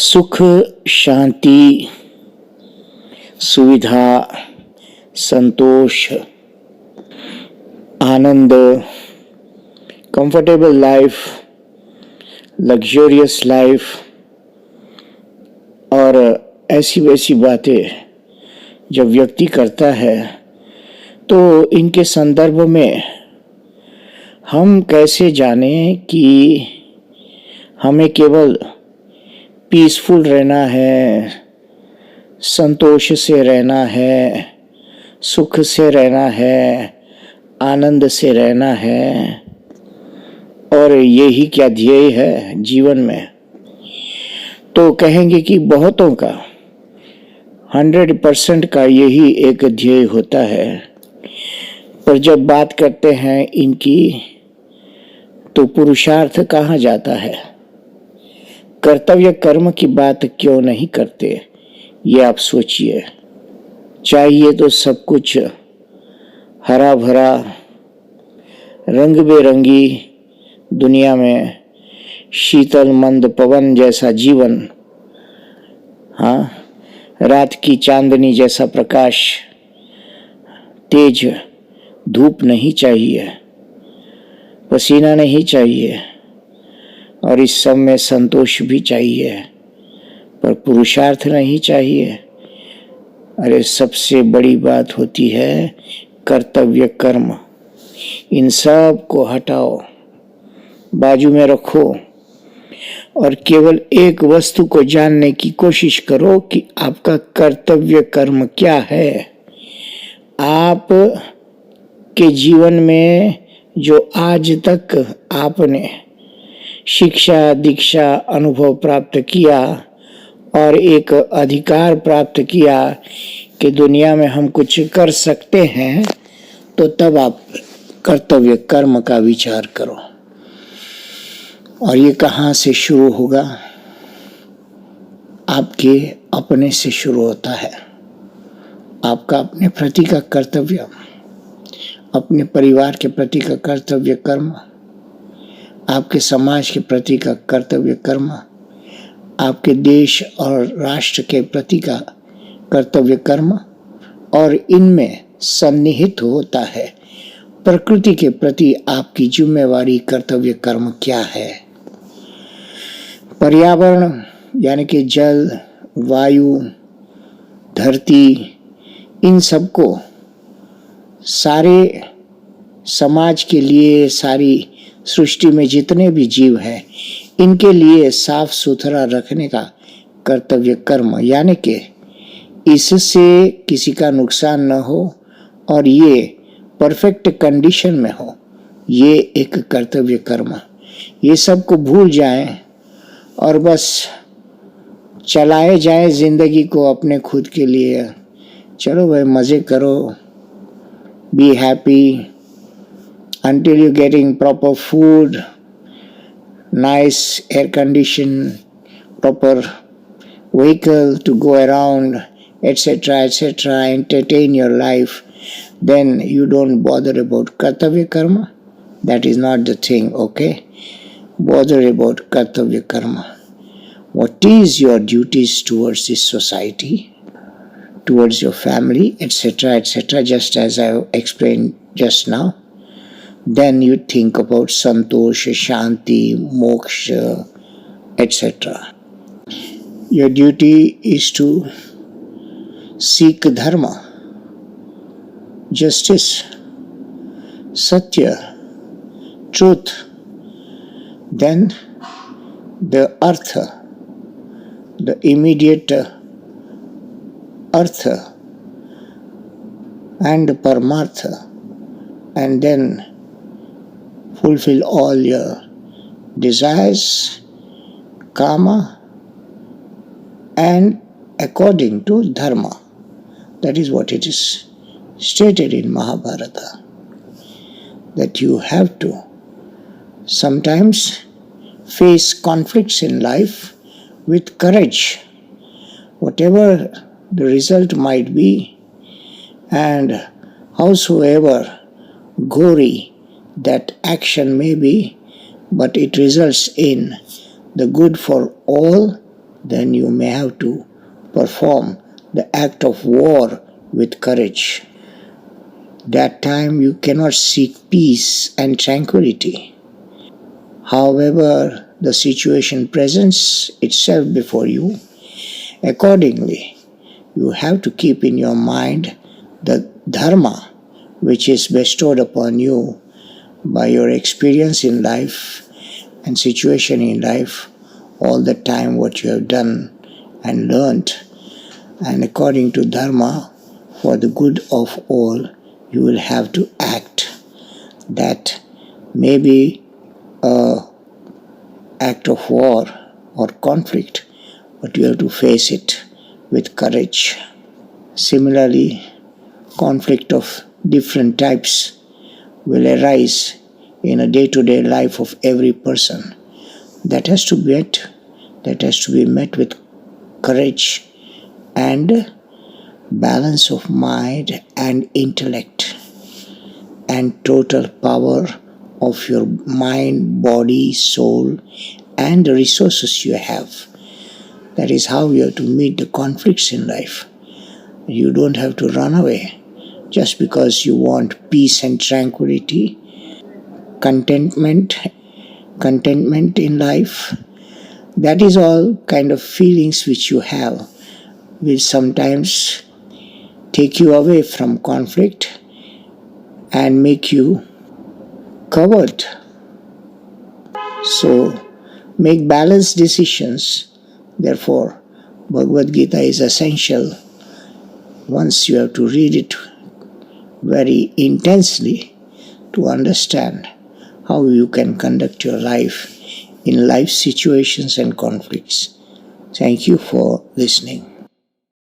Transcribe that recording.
सुख, शांति, सुविधा, संतोष, आनंद, comfortable life, luxurious life और ऐसी वैसी बातें जब व्यक्ति करता है तो इनके संदर्भ में हम कैसे जानें कि हमें केवल पीसफुल रहना है, संतोष से रहना है, सुख से रहना है, आनंद से रहना है और यही क्या ध्येय है जीवन में। तो कहेंगे कि बहुतों का 100% का यही एक ध्येय होता है। पर जब बात करते हैं इनकी तो पुरुषार्थ कहाँ जाता है? कर्तव्य कर्म की बात क्यों नहीं करते, ये आप सोचिए। चाहिए तो सब कुछ हरा भरा रंग बेरंगी दुनिया में शीतल मंद पवन जैसा जीवन, हाँ, रात की चांदनी जैसा प्रकाश, तेज धूप नहीं चाहिए, पसीना नहीं चाहिए और इस सब में संतोष भी चाहिए, पर पुरुषार्थ नहीं चाहिए। अरे सबसे बड़ी बात होती है कर्तव्य कर्म। इन सब को हटाओ, बाजू में रखो और केवल एक वस्तु को जानने की कोशिश करो कि आपका कर्तव्य कर्म क्या है। आप के जीवन में जो आज तक आपने शिक्षा, दीक्षा, अनुभव प्राप्त किया और एक अधिकार प्राप्त किया कि दुनिया में हम कुछ कर सकते हैं, तो तब आप कर्तव्य कर्म का विचार करो। और ये कहाँ से शुरू होगा? आपके अपने से शुरू होता है। आपका अपने प्रति का कर्तव्य, अपने परिवार के प्रति का कर्तव्य कर्म, आपके समाज के प्रति का कर्तव्य कर्म, आपके देश और राष्ट्र के प्रति का कर्तव्य कर्म, और इनमें सन्निहित होता है प्रकृति के प्रति आपकी जिम्मेवारी कर्तव्य कर्म क्या है। पर्यावरण यानी कि जल, वायु, धरती, इन सबको सारे समाज के लिए, सारी सृष्टि में जितने भी जीव हैं, इनके लिए साफ सुथरा रखने का कर्तव्य कर्म, यानी कि इससे किसी का नुकसान न हो और ये परफेक्ट कंडीशन में हो, ये एक कर्तव्य कर्म। ये सब को भूल जाएं और बस चलाए जाएं जिंदगी को अपने खुद के लिए। चलो भाई मजे करो, be happy until you're getting proper food, nice air condition, proper vehicle to go around, etc., etc., entertain your life, then you don't bother about kartavya karma. That is not the thing, okay? Bother about kartavya karma. What is your duties towards this society, towards your family, etc., etc., just as I explained just now. Then you think about santosh, shanti, moksha, etc. Your duty is to seek dharma, justice, satya, truth. Then the artha, the immediate artha and paramartha, and then fulfill all your desires, karma, and according to dharma. That is what it is stated in Mahabharata, that you have to sometimes face conflicts in life with courage, whatever the result might be, and howsoever gory that action may be, but it results in the good for all then you may have to perform the act of war with courage. That time you cannot seek peace and tranquility. However, the situation presents itself before you, accordingly, you have to keep in your mind the dharma which is bestowed upon you by your experience in life and situation in life, all the time what you have done and learnt, and according to dharma, for the good of all, you will have to act. That may be an act of war or conflict, but you have to face it with courage. Similarly, conflict of different types will arise in a day-to-day life of every person. That has to be met with courage and balance of mind and intellect and total power of your mind, body, soul, and the resources you have. That is how you have to meet the conflicts in life. You don't have to run away just because you want peace and tranquility, contentment in life. That is all kind of feelings which you have will sometimes take you away from conflict and make you coward. So make balanced decisions. Therefore, Bhagavad Gita is essential. Once you have to read it very intensely to understand how you can conduct your life in life situations and conflicts. Thank you for listening.